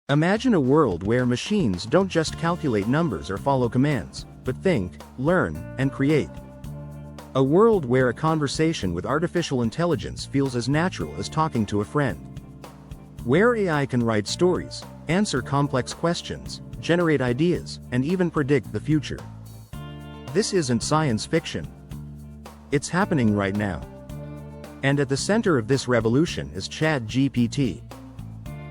Imagine a world where machines don't just calculate numbers or follow commands, but think, learn, and create. A world where a conversation with artificial intelligence feels as natural as talking to a friend. Where AI can write stories, answer complex questions, generate ideas, and even predict the future. This isn't science fiction. It's happening right now. And at the center of this revolution is ChatGPT.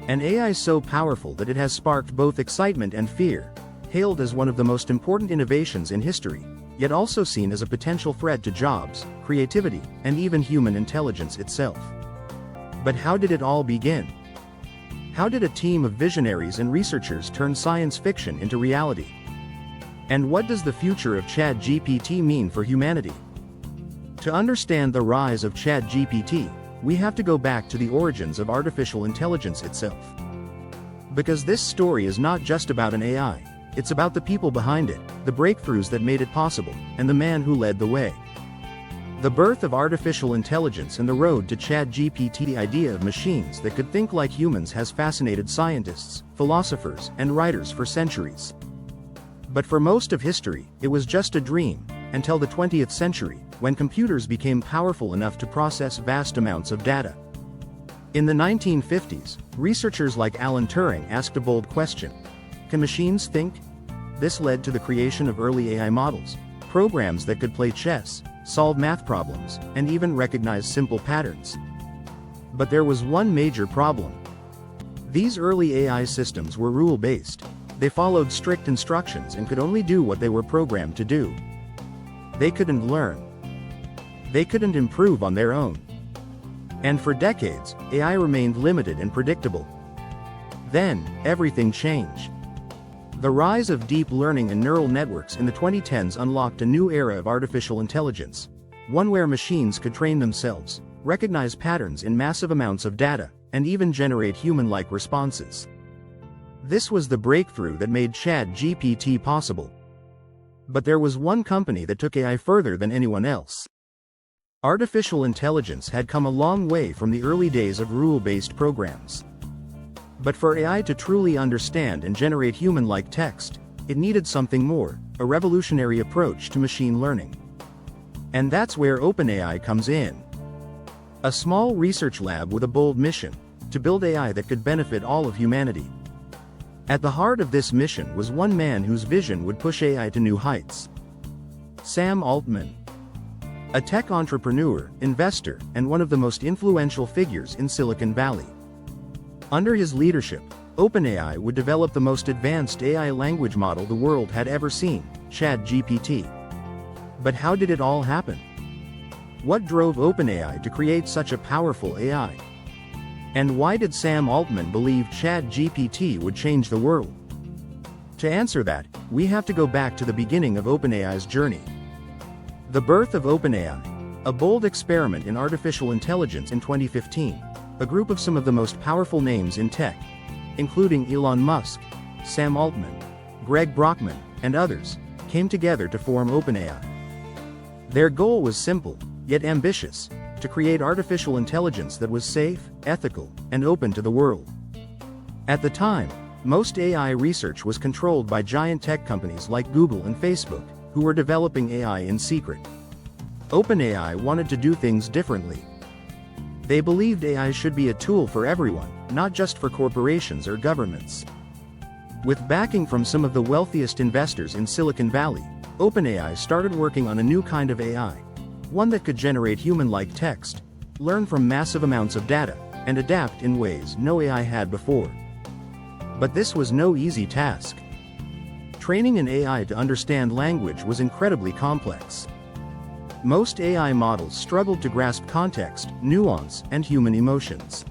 An AI so powerful that it has sparked both excitement and fear, hailed as one of the most important innovations in history, yet also seen as a potential threat to jobs, creativity, and even human intelligence itself. But how did it all begin? How did a team of visionaries and researchers turn science fiction into reality? And what does the future of ChatGPT mean for humanity? To understand the rise of ChatGPT, we have to go back to the origins of artificial intelligence itself. Because this story is not just about an AI, it's about the people behind it, the breakthroughs that made it possible, and the man who led the way. The birth of artificial intelligence and the road to ChatGPT. The idea of machines that could think like humans has fascinated scientists, philosophers, and writers for centuries. But for most of history, it was just a dream, until the 20th century, when computers became powerful enough to process vast amounts of data. In the 1950s, researchers like Alan Turing asked a bold question: can machines think? This led to the creation of early AI models, programs that could play chess, solve math problems, and even recognize simple patterns. But there was one major problem. These early AI systems were rule-based. They followed strict instructions and could only do what they were programmed to do. They couldn't learn. They couldn't improve on their own. And for decades, AI remained limited and predictable. Then, everything changed. The rise of deep learning and neural networks in the 2010s unlocked a new era of artificial intelligence, one where machines could train themselves, recognize patterns in massive amounts of data, and even generate human-like responses. This was the breakthrough that made ChatGPT possible. But there was one company that took AI further than anyone else. Artificial intelligence had come a long way from the early days of rule-based programs. But for AI to truly understand and generate human-like text, it needed something more, a revolutionary approach to machine learning. And that's where OpenAI comes in. A small research lab with a bold mission: to build AI that could benefit all of humanity. At the heart of this mission was one man whose vision would push AI to new heights. Sam Altman. A tech entrepreneur, investor, and one of the most influential figures in Silicon Valley. Under his leadership, OpenAI would develop the most advanced AI language model the world had ever seen, ChatGPT. But how did it all happen? What drove OpenAI to create such a powerful AI? And why did Sam Altman believe ChatGPT would change the world? To answer that, we have to go back to the beginning of OpenAI's journey. The birth of OpenAI, a bold experiment in artificial intelligence in 2015, a group of some of the most powerful names in tech, including Elon Musk, Sam Altman, Greg Brockman, and others, came together to form OpenAI. Their goal was simple, yet ambitious: to create artificial intelligence that was safe, ethical, and open to the world. At the time, most AI research was controlled by giant tech companies like Google and Facebook, who were developing AI in secret. OpenAI wanted to do things differently. They believed AI should be a tool for everyone, not just for corporations or governments. With backing from some of the wealthiest investors in Silicon Valley, OpenAI started working on a new kind of AI, one that could generate human-like text, learn from massive amounts of data, and adapt in ways no AI had before. But this was no easy task. Training an AI to understand language was incredibly complex. Most AI models struggled to grasp context, nuance, and human emotions.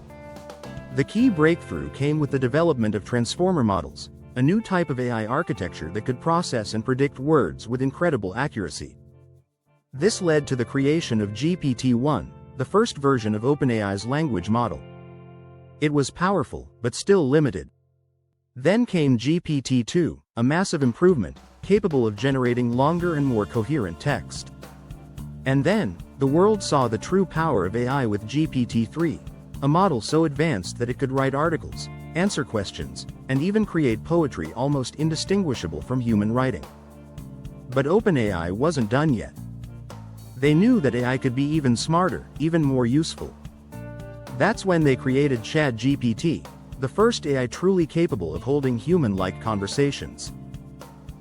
The key breakthrough came with the development of transformer models, a new type of AI architecture that could process and predict words with incredible accuracy. This led to the creation of GPT-1, the first version of OpenAI's language model. It was powerful, but still limited. Then came GPT-2, a massive improvement, capable of generating longer and more coherent text. And then, the world saw the true power of AI with GPT-3, a model so advanced that it could write articles, answer questions, and even create poetry almost indistinguishable from human writing. But OpenAI wasn't done yet. They knew that AI could be even smarter, even more useful. That's when they created ChatGPT, the first AI truly capable of holding human-like conversations.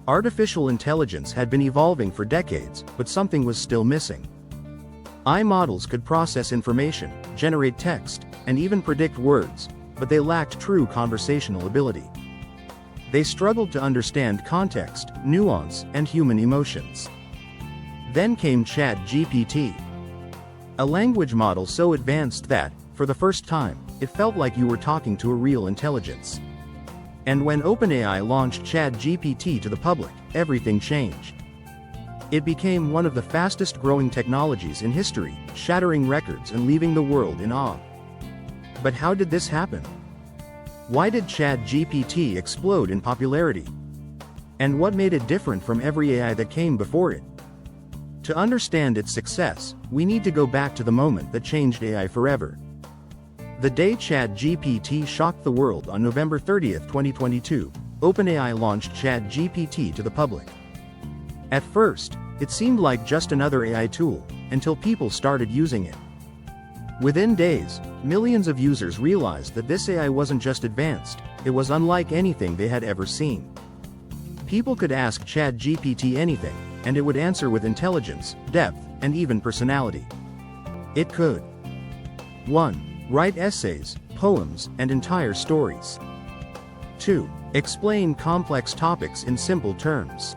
Artificial intelligence had been evolving for decades, but something was still missing. AI models could process information, generate text, and even predict words, but they lacked true conversational ability. They struggled to understand context, nuance, and human emotions. Then came ChatGPT, a language model so advanced that, for the first time, it felt like you were talking to a real intelligence. And when OpenAI launched ChatGPT to the public, everything changed. It became one of the fastest growing technologies in history, shattering records and leaving the world in awe. But how did this happen? Why did ChatGPT explode in popularity? And what made it different from every AI that came before it? To understand its success, we need to go back to the moment that changed AI forever. The day ChatGPT shocked the world on November 30, 2022, OpenAI launched ChatGPT to the public. At first, it seemed like just another AI tool, until people started using it. Within days, millions of users realized that this AI wasn't just advanced, it was unlike anything they had ever seen. People could ask ChatGPT anything, and it would answer with intelligence, depth, and even personality. It could 1. Write essays, poems, and entire stories. 2. Explain complex topics in simple terms.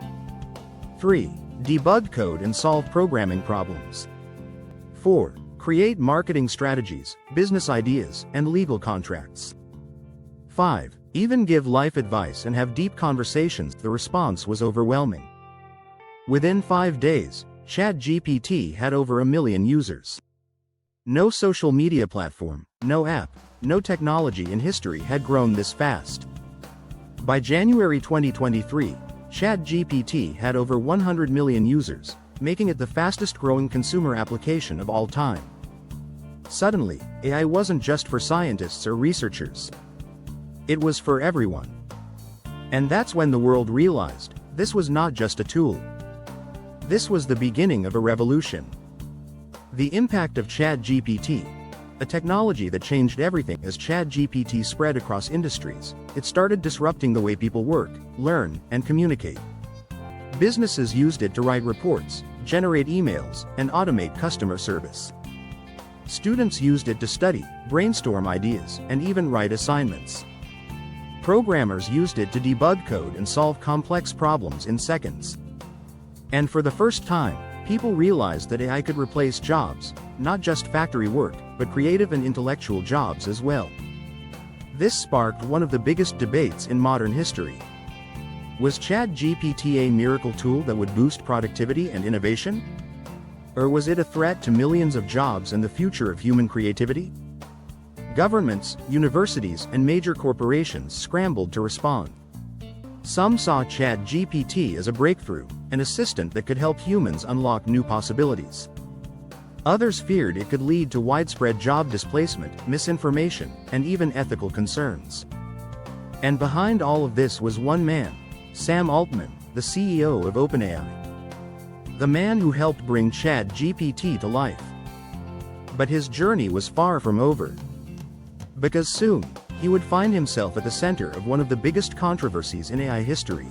3. Debug code and solve programming problems. 4. Create marketing strategies, business ideas, and legal contracts. 5. Even give life advice and have deep conversations. The response was overwhelming. Within 5 days, ChatGPT had over 1 million users. No social media platform, no app, no technology in history had grown this fast. By January 2023, ChatGPT had over 100 million users, making it the fastest-growing consumer application of all time. Suddenly, AI wasn't just for scientists or researchers. It was for everyone. And that's when the world realized, this was not just a tool. This was the beginning of a revolution. The impact of ChatGPT, a technology that changed everything. As ChatGPT spread across industries, it started disrupting the way people work, learn, and communicate. Businesses used it to write reports, generate emails, and automate customer service. Students used it to study, brainstorm ideas, and even write assignments. Programmers used it to debug code and solve complex problems in seconds. And for the first time, people realized that AI could replace jobs, not just factory work, but creative and intellectual jobs as well. This sparked one of the biggest debates in modern history. Was ChatGPT a miracle tool that would boost productivity and innovation? Or was it a threat to millions of jobs and the future of human creativity? Governments, universities, and major corporations scrambled to respond. Some saw ChatGPT as a breakthrough, an assistant that could help humans unlock new possibilities. Others feared it could lead to widespread job displacement, misinformation, and even ethical concerns. And behind all of this was one man, Sam Altman, the CEO of OpenAI. The man who helped bring ChatGPT to life. But his journey was far from over. Because soon, he would find himself at the center of one of the biggest controversies in AI history.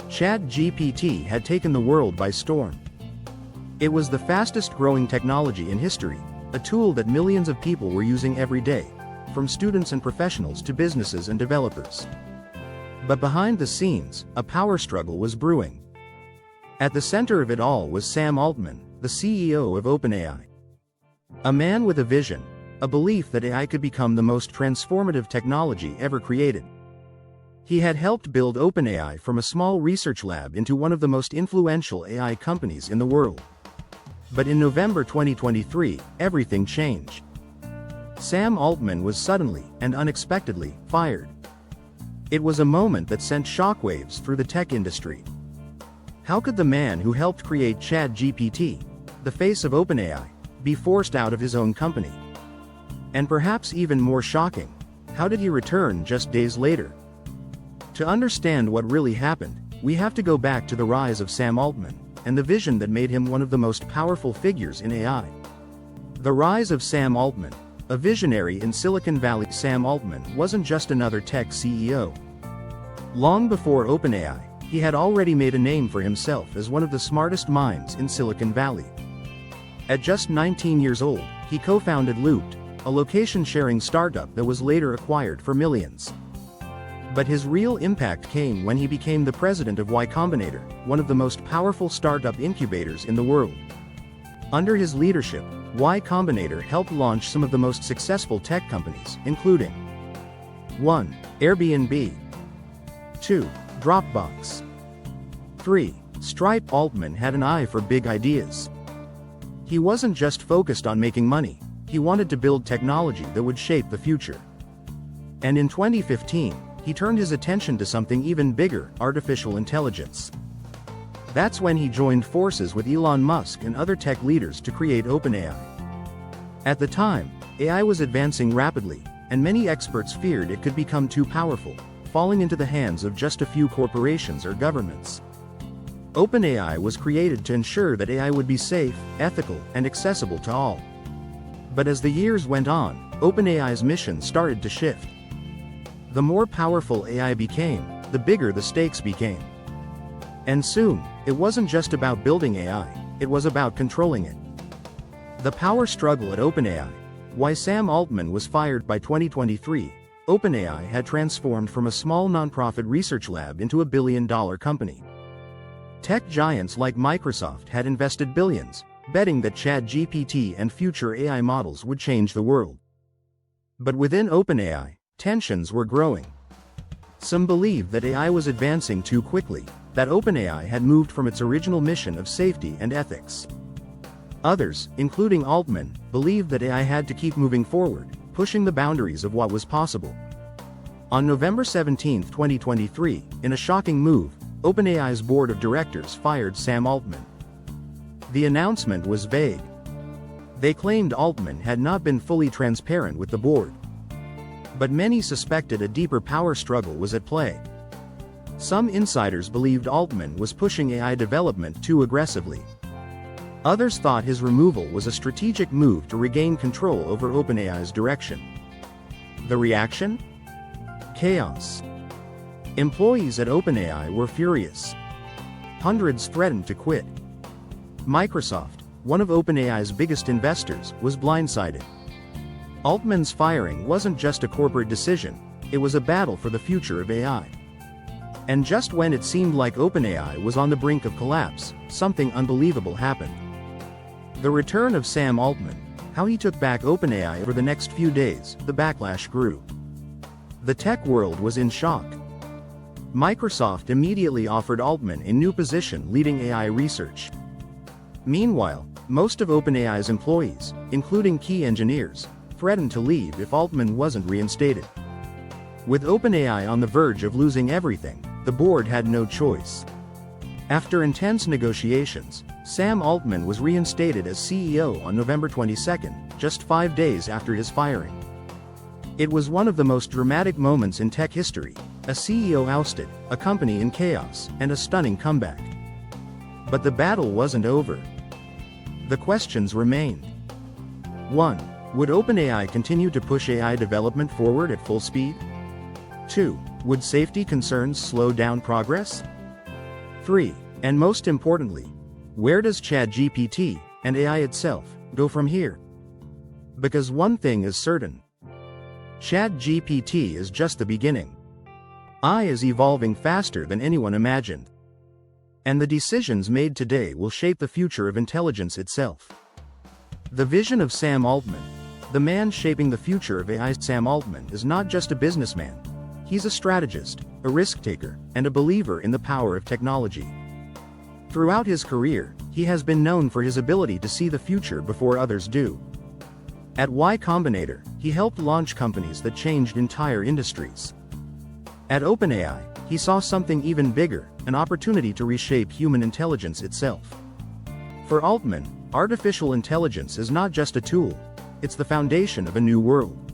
ChatGPT had taken the world by storm. It was the fastest-growing technology in history, a tool that millions of people were using every day, from students and professionals to businesses and developers. But behind the scenes, a power struggle was brewing. At the center of it all was Sam Altman, the CEO of OpenAI. A man with a vision, a belief that AI could become the most transformative technology ever created. He had helped build OpenAI from a small research lab into one of the most influential AI companies in the world. But in November 2023, everything changed. Sam Altman was suddenly, and unexpectedly, fired. It was a moment that sent shockwaves through the tech industry. How could the man who helped create ChatGPT, the face of OpenAI, be forced out of his own company? And perhaps even more shocking, How did he return just days later? To understand what really happened, we have to go back to the rise of Sam Altman, and the vision that made him one of the most powerful figures in AI. The rise of Sam Altman, a visionary in Silicon Valley. Sam Altman wasn't just another tech CEO. Long before OpenAI, he had already made a name for himself as one of the smartest minds in Silicon Valley. At just 19 years old, he co-founded Looped, a location-sharing startup that was later acquired for millions. But his real impact came when he became the president of Y Combinator, one of the most powerful startup incubators in the world. Under his leadership, Y Combinator helped launch some of the most successful tech companies, including 1. Airbnb, 2. Dropbox, 3. Stripe. Altman had an eye for big ideas. He wasn't just focused on making money, he wanted to build technology that would shape the future. And in 2015, he turned his attention to something even bigger: artificial intelligence. That's when he joined forces with Elon Musk and other tech leaders to create OpenAI. At the time, AI was advancing rapidly, and many experts feared it could become too powerful, falling into the hands of just a few corporations or governments. OpenAI was created to ensure that AI would be safe, ethical, and accessible to all. But as the years went on, OpenAI's mission started to shift. The more powerful AI became, the bigger the stakes became. And soon, it wasn't just about building AI, it was about controlling it. The power struggle at OpenAI. Why Sam Altman was fired. By 2023, OpenAI had transformed from a small nonprofit research lab into a billion-dollar company. Tech giants like Microsoft had invested billions, betting that ChatGPT and future AI models would change the world. But within OpenAI, tensions were growing. Some believed that AI was advancing too quickly, that OpenAI had moved from its original mission of safety and ethics. Others, including Altman, believed that AI had to keep moving forward, pushing the boundaries of what was possible. On November 17, 2023, in a shocking move, OpenAI's board of directors fired Sam Altman. The announcement was vague. They claimed Altman had not been fully transparent with the board. But many suspected a deeper power struggle was at play. Some insiders believed Altman was pushing AI development too aggressively. Others thought his removal was a strategic move to regain control over OpenAI's direction. The reaction? Chaos. Employees at OpenAI were furious. Hundreds threatened to quit. Microsoft, one of OpenAI's biggest investors, was blindsided. Altman's firing wasn't just a corporate decision, it was a battle for the future of AI. And just when it seemed like OpenAI was on the brink of collapse, something unbelievable happened. The return of Sam Altman, how he took back OpenAI. Over the next few days, the backlash grew. The tech world was in shock. Microsoft immediately offered Altman a new position leading AI research. Meanwhile, most of OpenAI's employees, including key engineers, threatened to leave if Altman wasn't reinstated. With OpenAI on the verge of losing everything, the board had no choice. After intense negotiations, Sam Altman was reinstated as CEO on November 22, just 5 days after his firing. It was one of the most dramatic moments in tech history: a CEO ousted, a company in chaos, and a stunning comeback. But the battle wasn't over. The questions remained. 1. Would OpenAI continue to push AI development forward at full speed? 2. Would safety concerns slow down progress? 3. And most importantly, where does ChatGPT, and AI itself, go from here? Because one thing is certain. ChatGPT is just the beginning. AI is evolving faster than anyone imagined. And the decisions made today will shape the future of intelligence itself. The vision of Sam Altman, the man shaping the future of AI. Sam Altman is not just a businessman. He's a strategist, a risk-taker, and a believer in the power of technology. Throughout his career, he has been known for his ability to see the future before others do. At Y Combinator, he helped launch companies that changed entire industries. At OpenAI, he saw something even bigger, an opportunity to reshape human intelligence itself. For Altman, artificial intelligence is not just a tool, it's the foundation of a new world.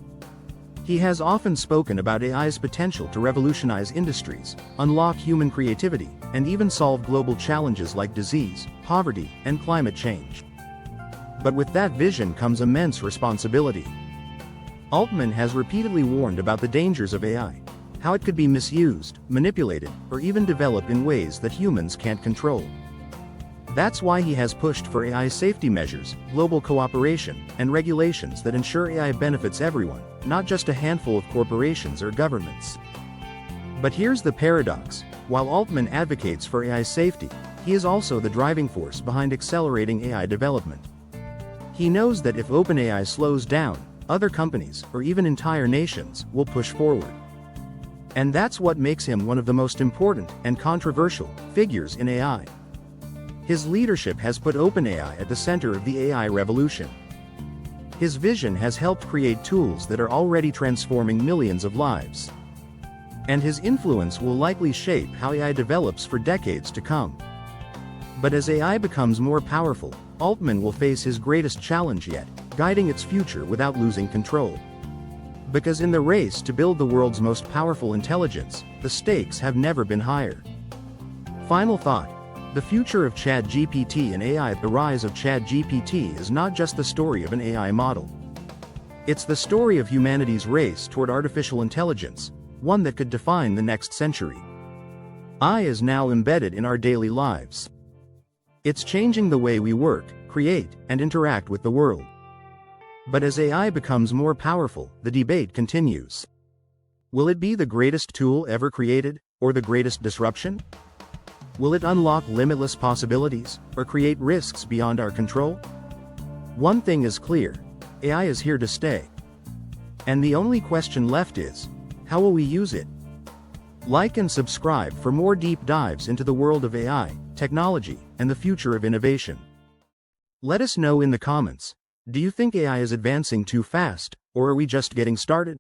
He has often spoken about AI's potential to revolutionize industries, unlock human creativity, and even solve global challenges like disease, poverty, and climate change. But with that vision comes immense responsibility. Altman has repeatedly warned about the dangers of AI, how it could be misused, manipulated, or even develop in ways that humans can't control. That's why he has pushed for AI safety measures, global cooperation, and regulations that ensure AI benefits everyone, not just a handful of corporations or governments. But here's the paradox: while Altman advocates for AI safety, he is also the driving force behind accelerating AI development. He knows that if OpenAI slows down, other companies, or even entire nations, will push forward. And that's what makes him one of the most important and controversial figures in AI. His leadership has put OpenAI at the center of the AI revolution. His vision has helped create tools that are already transforming millions of lives. And his influence will likely shape how AI develops for decades to come. But as AI becomes more powerful, Altman will face his greatest challenge yet: guiding its future without losing control. Because in the race to build the world's most powerful intelligence, the stakes have never been higher. Final thought: the future of ChatGPT and AI. The rise of ChatGPT is not just the story of an AI model. It's the story of humanity's race toward artificial intelligence, one that could define the next century. AI is now embedded in our daily lives. It's changing the way we work, create, and interact with the world. But as AI becomes more powerful, the debate continues. Will it be the greatest tool ever created, or the greatest disruption? Will it unlock limitless possibilities, or create risks beyond our control? One thing is clear: AI is here to stay. And the only question left is, how will we use it? Like and subscribe for more deep dives into the world of AI, technology, and the future of innovation. Let us know in the comments: do you think AI is advancing too fast, or are we just getting started?